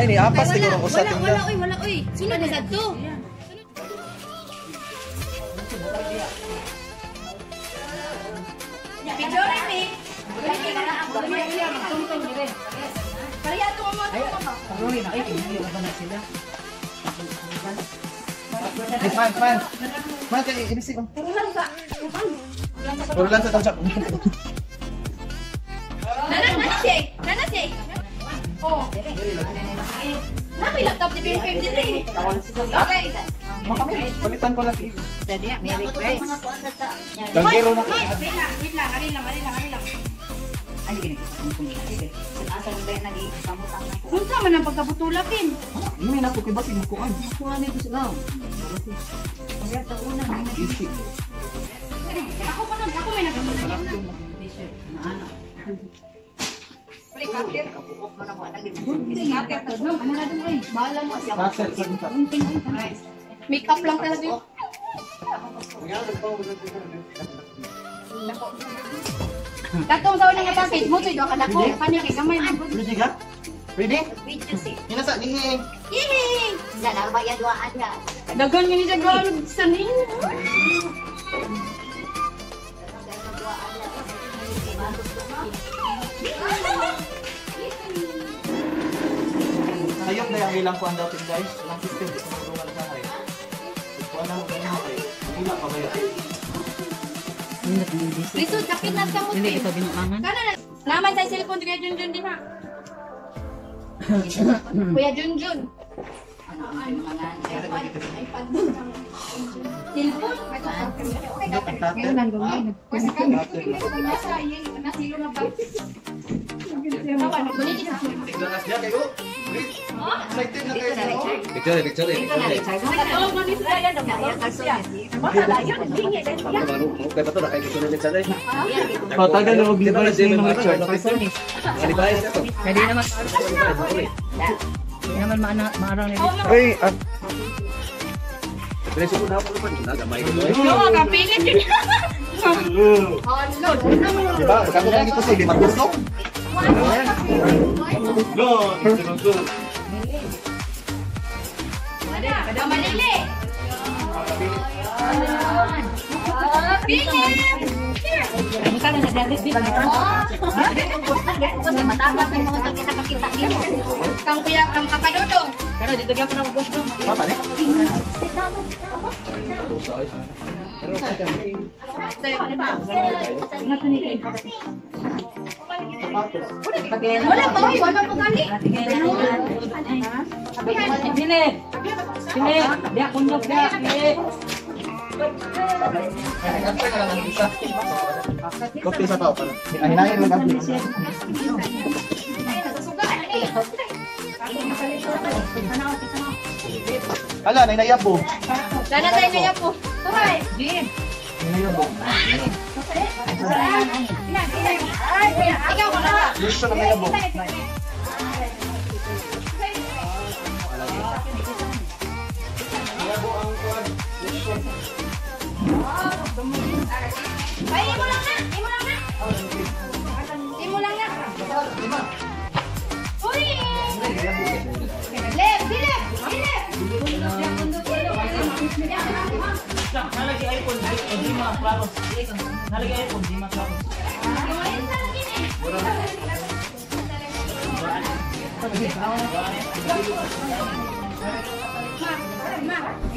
ni apas siguro ko sa tinda. Wala oy. Sino na sadto? Picture ni. Kaya to mo to mama. Roy na ay hindi ba na sila. Man kay ibisi ko. Purulan ka. Purulan sa tawag. Nana siya. Oh. Napi laptop ni BM53. Okay. Palitan ko lang. Dadi may request. Dagero na. Wait lang. Ani gini. Asa ba na di samutang na. Unsa man ang pagkabutulapin? Ini na ko kay basig mo kuan. Kuha ni ko sigaw. Kaya ta una na Easy. Ako may nagkakasalamat. ana. Balik kapir. Kapukok mo na ko na gid. Kapir to no. Ano na dun oy? Bahala mo siya. Pasel sa kita. Make up lang talaga yun. Katong sa unang package mo, tuyo ka dako. Kanya kay gamay mo. Ready ka? Ready? Video si. Ina sa dinhi. Yay! Dala ba ya duaan ya. Dagan nga ni siya gawin sa ninyo. Sayop na yung ilang kuan daw guys. Ilang system dito sa lugar sa hay. Kuan na mo ganyan kay. Ila pa ba yan? Lisod, kapit na sa mutin. Hindi ito binuangan. Kana na. Naman sa cellphone Kuya Junjun din ha. Kuya Junjun. Ano mga iPad mo. Cellphone? Tatel. Nasilo na ba? Tiglanas niya kayo. Excited na kayo. Picture. Okay pa to na kay gusto nila sa dai. Oh, tagal na mag-device ng mga chart. Alibayas ako. Hindi naman. Hindi naman maaraw nila. Ay, Preso ko na ako pa na gamay ko. Oo, kapilit yun. diba? Kamo lang dito sa limang gusto. Manili. Bingit! Bukan na dali din. Kasi matapat ng mga nakakita niyo. Kang kuya, kang kapadodong. Pero dito gyud na ubos do. Papa ni? Wala pa, wala pa kami. Sini. Sini, dia kunjok dia. Kopi sa tao pala. Hinahin lang gabi. Ala, nainaya po. Sana tayo kaya po. Tuhay. Nainaya po. Ikaw ka na. Gusto na nainaya po. Ay, imo lang na. Imo lang na. Uy! Lep, dilep. Nalagi iPhone, di ma klaro. Nalagi iPhone, di ma klaro.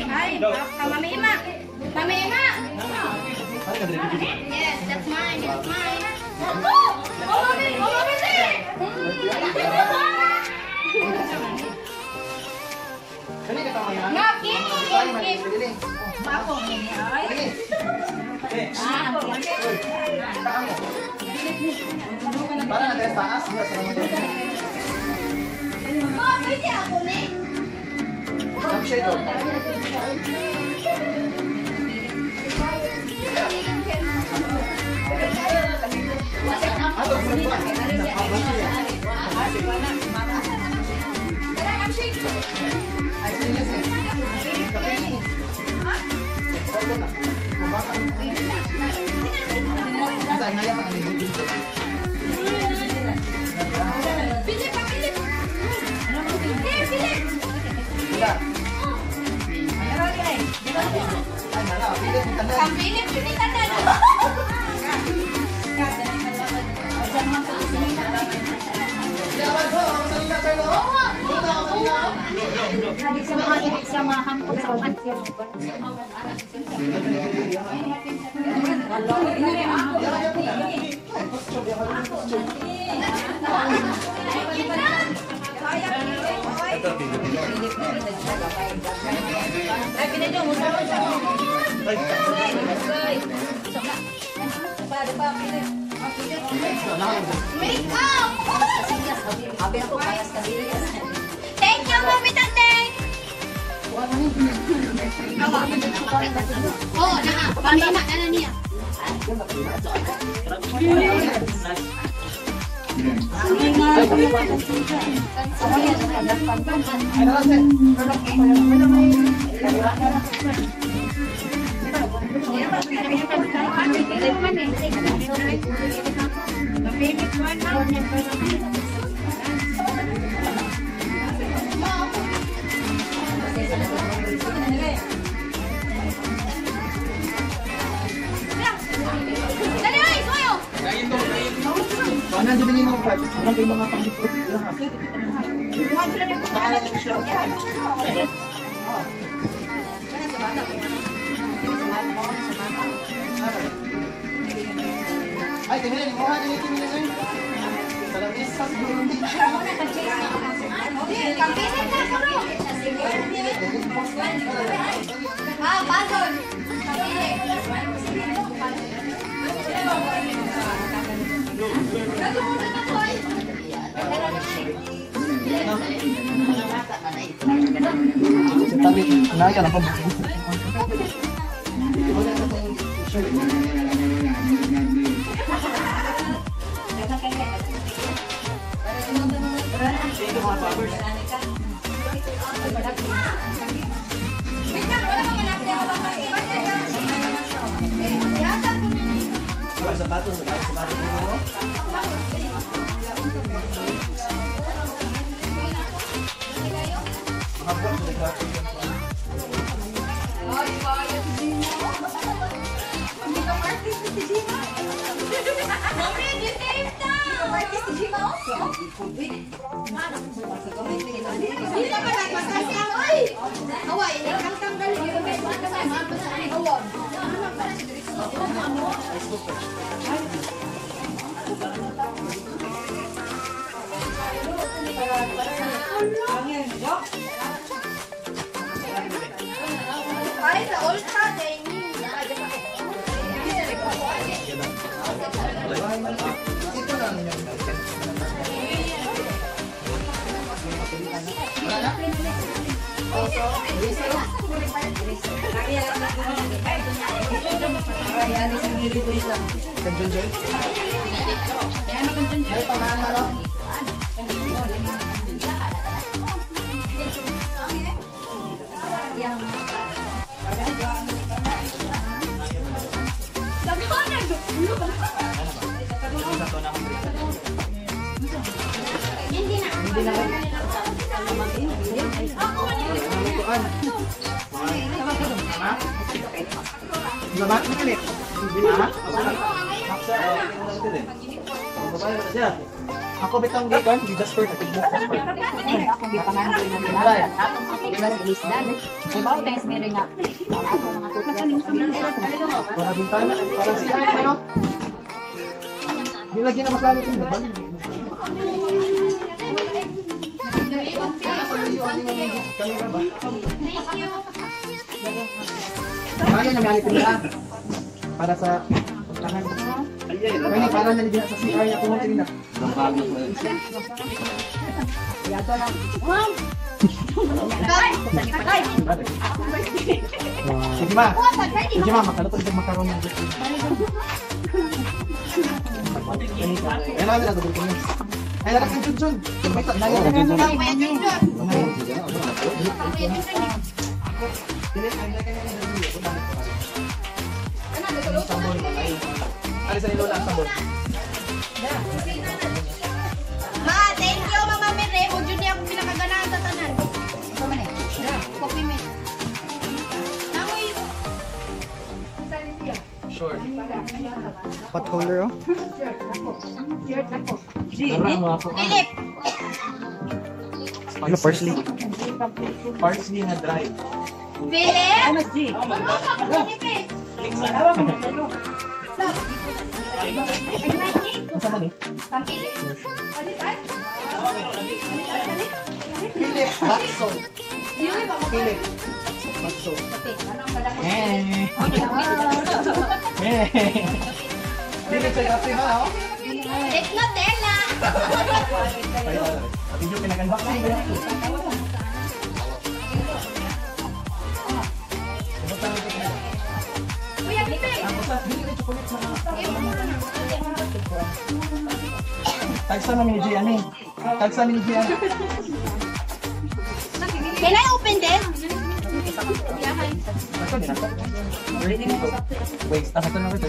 Ay, Mami Ima. Yes, that's mine. Oh, Mami. Kani ka tama yan? Ngap, game. Ako, ay. Para na tayo taas. Pwede ako, ne? Shadow. Pilih. Sila. Ay, nala. Pilit yung tanda. Ang pilit ka na. Samahan ko sa pansyon. Make up! Thank you, Mami Tatay! Oo, pamina ka na niya. Dali, ay, suyo! Ano din yung mga parts? Ano yung mga pang-report? Ay, tingnan, mukha din yung tingnan ngayon. Talabis sa Kampitin na, puro! Ah, pasok! Tabi, naya na pa. Ay, sa ultra day. Ako bitang gikon, di just for the big book. Ako di pa nga doon na nila. Ako mga pilas ilisdan. May bawal tayo sa meron nga. Ako mga tutlas. Para bintana, para siya ano. Nilagyan na masalit yung babal. Kaya na galit nila para sa tahan. Kaya para na nila sa CR na pumunta nila. Yato lang. Sige ma. Sige ma, makalutod yung makaroon ng gusto. Ay na nila dugtong niya. Ay na kang junjun. May tatlo na. Alis sa lola ang sabon. Ma, thank you, Mama Mere. Huwag yun niya akong pinakaganahan sa tanan. Pot holder, oh. Marang mga po. Philip. Ano, parsley? Parsley na dry. Philip. Ano, G? Philip. Masa man eh? Philip. Philip Batson. Philip Batson. Philip sa kape ba, oh? It's Nutella. Video pinagandang ba? Kuya, Philip. Tagsa namin ni Gian eh. Tagsa namin ni Gian. Can I open this? Wait, tapos na namin.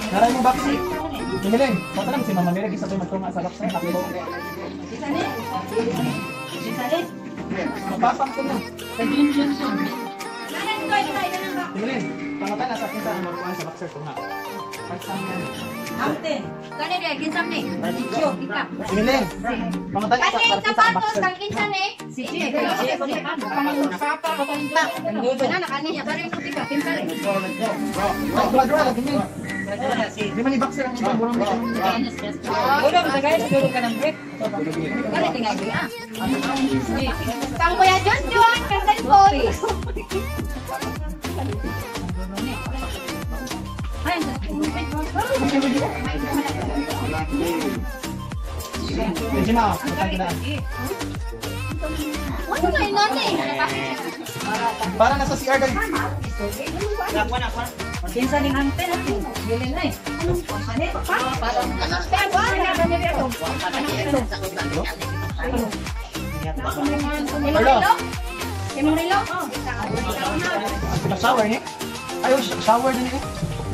Naray mo baksi. Tingilin. Bata lang si Mama Mary. Isa tayo magtunga sa baksi. Takbo. Mapapang ko na. Tingilin. Pangatay na sa akin sa marukuhan sa baksi. Tunga. Pagsang yan. Kani dia kinsa ni? Yo, ika. Tingilin. Pangatay na sa Kani akin sa sapatos baksi. kang kinsa ni? Si G. Papa o kani ba? Ano na kani? Dari ko tika kinsa ni? Bro, lagi ni. Di man ni baksi lang iba. Burang mo. Ulo, sa guys, tulog ka ng break. Kaya tingay ko, ah. Kang Kuya John John, kang cellphone. Ay, Medyo na. Matang na. Ano na inani? Para nasa CR dali. kinsa ning ante natin. Bilin na eh. Hello. Imong relo? Shower ni? Ayo, shower din ni.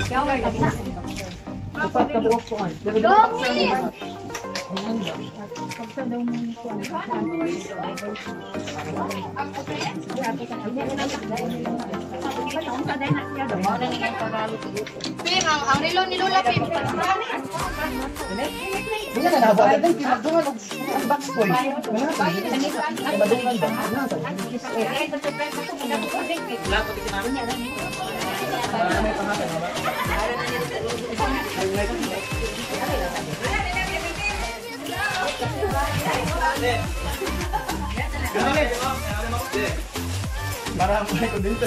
Shower ka na. Dapat ka buok ko. Domi. Pim, ang relo ni Lola Pim. Wala na nabalik din kinagdungan og box boy. Wala na. Madungan ba? Para ang ko dito.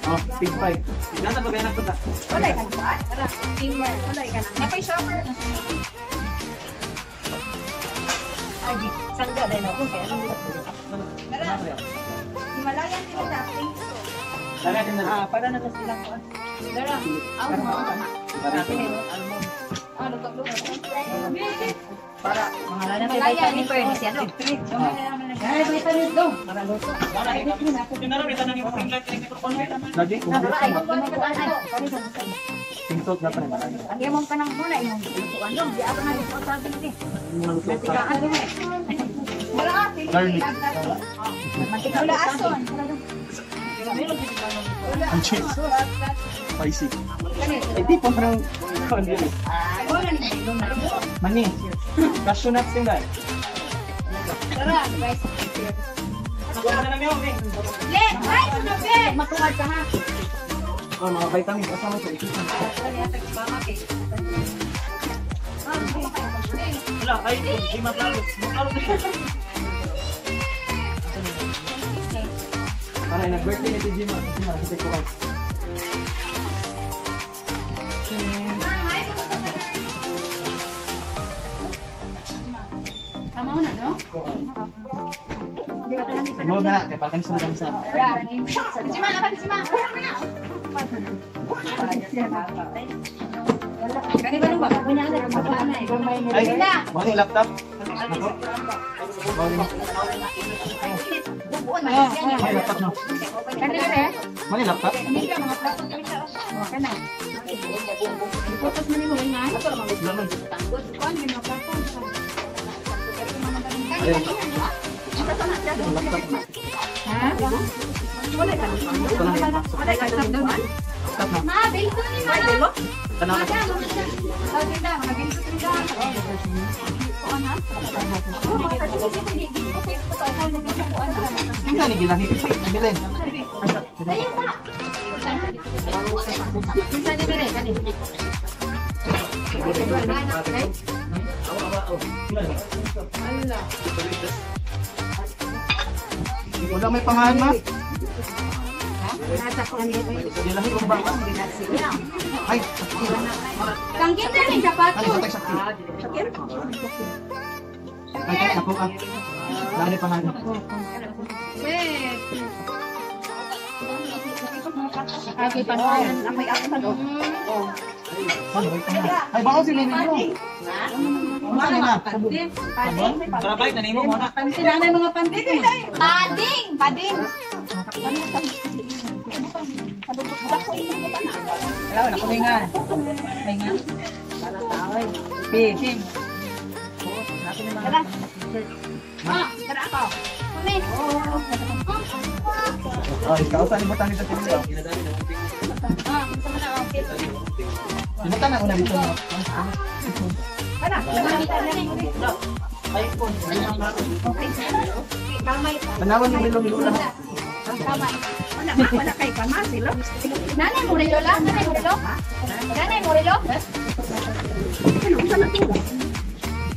Oh, big five. Nasa ba na punta? Wala ka na. Tara, teamwork. Wala ka na. Napay shower. Ay, sangga dahil ako. Kaya ano dito? Himalayan din na. Dala din na. Para na sila ko. Dara, almond. Ano ka Para mga lana may vitamin per ni siya no. Ay, vitamin do. Para luto. lagi kung Ay, tingtot na pa rin marami. ang imong kanang muna imong lutuan do. Di ako na luto sa atin ni. Mga luto pa. Tikaan do eh. Wala ate. Garlic. Mantika wala ason. Ang cheese. Spicy. Eh, di pa parang mani. Cashew nuts din dahil. Tara, guys. Le, ay, sunobin. Matungad ka ha. Oh, mga vitamins kasama sa ito. Wala, ay, di maklaro. Para nag-birthday ni Tijima. Kasi ko kayo. Tama mo na, no? Mo na, kaya parang sa sa. Sima, apa sima? Kani ba nung baka mo niya na magana eh. Ay, mali laptop. Ako. Bubuon na. Mali laptop no. Kani ba eh? Mali laptop. Hindi ka mga plato dito. Oh, kana. Fotos mo ni mo nga. Laman. Kuan ni mga plato. Ayun. Ha? Wala ka. Wala ka sa doon. Laptop no. Ma, bilto ni ma. Tanaw na. Tingnan ni gilahi. Bilin. Wala may pangalan ma. Gilahi ko ba? Ay, sakit. Kang kita ni sapato. Ano sa sakit? Ay, ako ah. Dali pangalan. Okay, pangalan. Ako'y ako pa doon. Ay, baka sila ninyo. Ano na? Para balik na nimo mo na. Sinanay mga pandit eh. Pading! Pading! Wala na ko nga. Nga. Tim. Tara ako. Kumi. Ay, kausan ni Batang dito tinilo. Simutan na una dito. Tara. Manawan yung milo-milo lang. Wala kay pamasilo. Nanay mo rilo lang. Nanay mo rilo. Nanay mo rilo.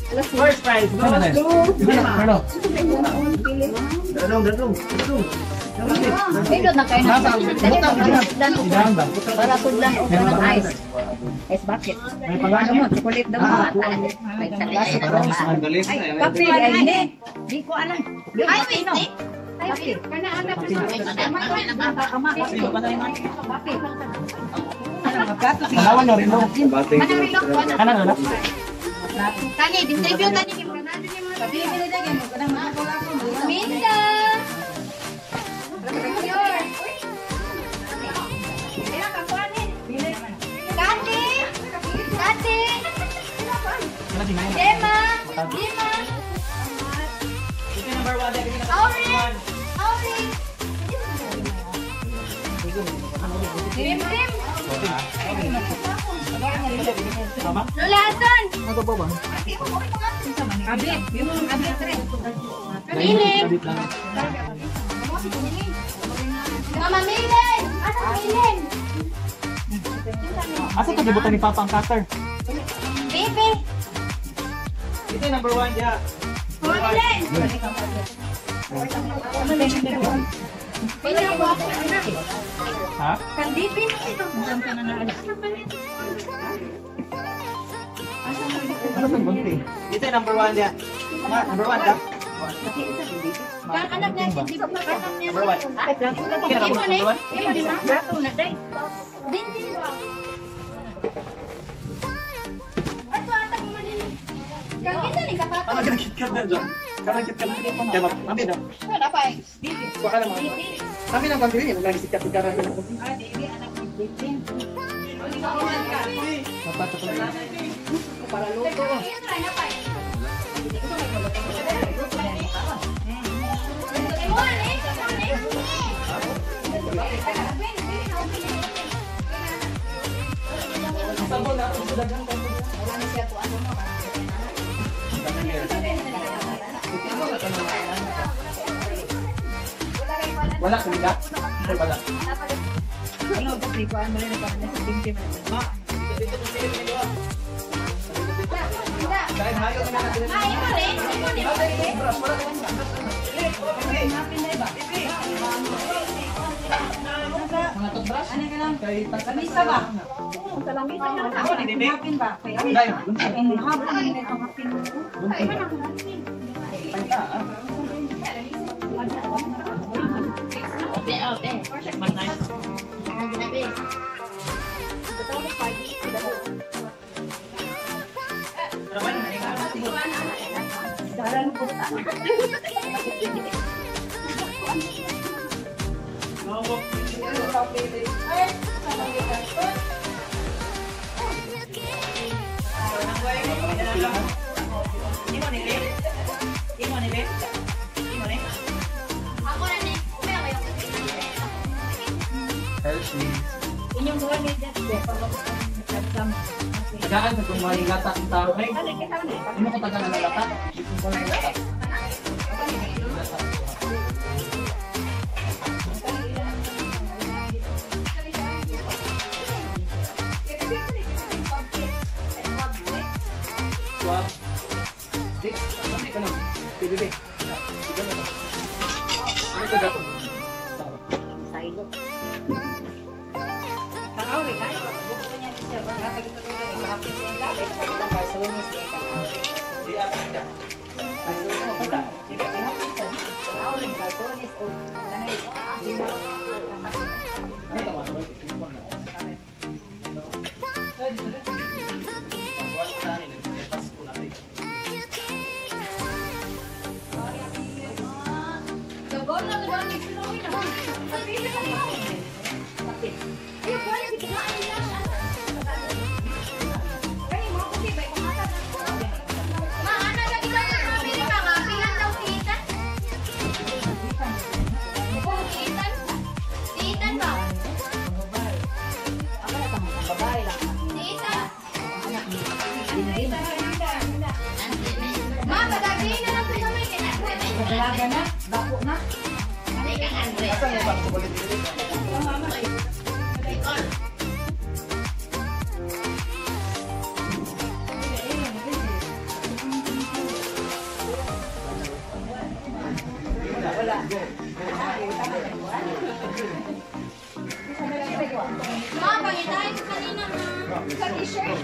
First prize goes to Ano? Dalong. Pindot na kayo Nasa, butang, idahan ba? para tudlan o ng ice. Ice bucket. May pangalan mo. Chocolate daw. May salasi na Parang daw. ang galing. Kape ay hindi. Di ko alam. Ay, wait. Ay, kana anak ko. Manawan nyo rin mo. Bating. Manang rilo. Kanan na. Tani, interview tani ni mga nado ni mga. Minda. Kati. Dema. Ito number 1 dahil kita Aurin. Rim. Lulason. Ano ba ba? Abit. Kamilin. Mama Milen. Ano Milen? Asa ito gibutan ni Papa ang cutter? Baby. Ito number 1 diya. Milen. Ha? Kandipin. Ano sa bunti? Ito number 1 diya. Number 1 ka. Kang anak niya, hindi ko pa anak niya. Number 1. Imo ni. Imo ni ma. Gato na day. Dinti ba? Ato atang mo din. Kang kita ni kapato. Ano kinakit ka na dyan? Kanakit ka na. Kaya mami na. Wala pa eh. Baka naman. Kami nang pagpili. Huwag lang isikat ka na. Ah, di anak ni Dinti. Sapat ako na. Para luto. Wala, kumida? Wala. Ano ba di ko ano rin pa na sa tingin. Kahit hayo ka na natin. Ay, imo rin. Imo rin. Mga toothbrush? Ano ka lang? Kay Kamisa ba? Sa lamisa ka na. Ako ni Hapin ba? Kaya Dahil, ang hapon ni nito hapin. Ay, man ako. healthy. Inyong buwan may dyan. Tagaan sa kung malingata ang tao. Ano ko taga na nalata? Swab. Dik, ano ka na? PBB. Ano ka dapat? Silo. Pang-auri ka? Buko niya siya. Bakit ito rin? Bakit ito rin? Bakit ito rin? Barcelonis. Di akin ka. Pang-auri, Barcelonis. O, lanay. Ano ka ba? Babae lang. Dalaga na, bako na. Asan yung pagkukulit dito? Ma, pangitain ko kanina, ma. Sa t-shirt.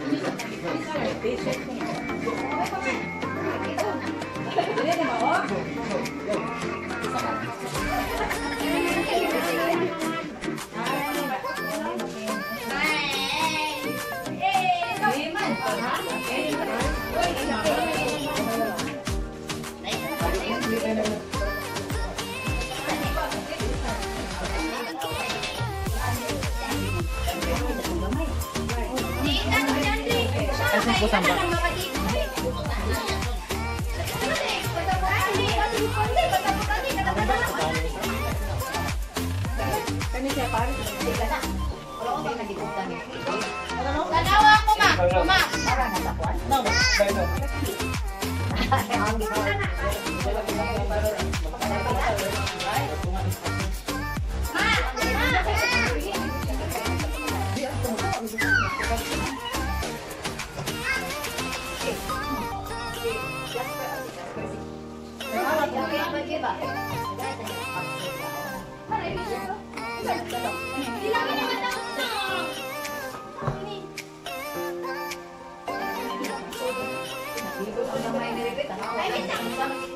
Tanawa ko, ma. Ma. Ay,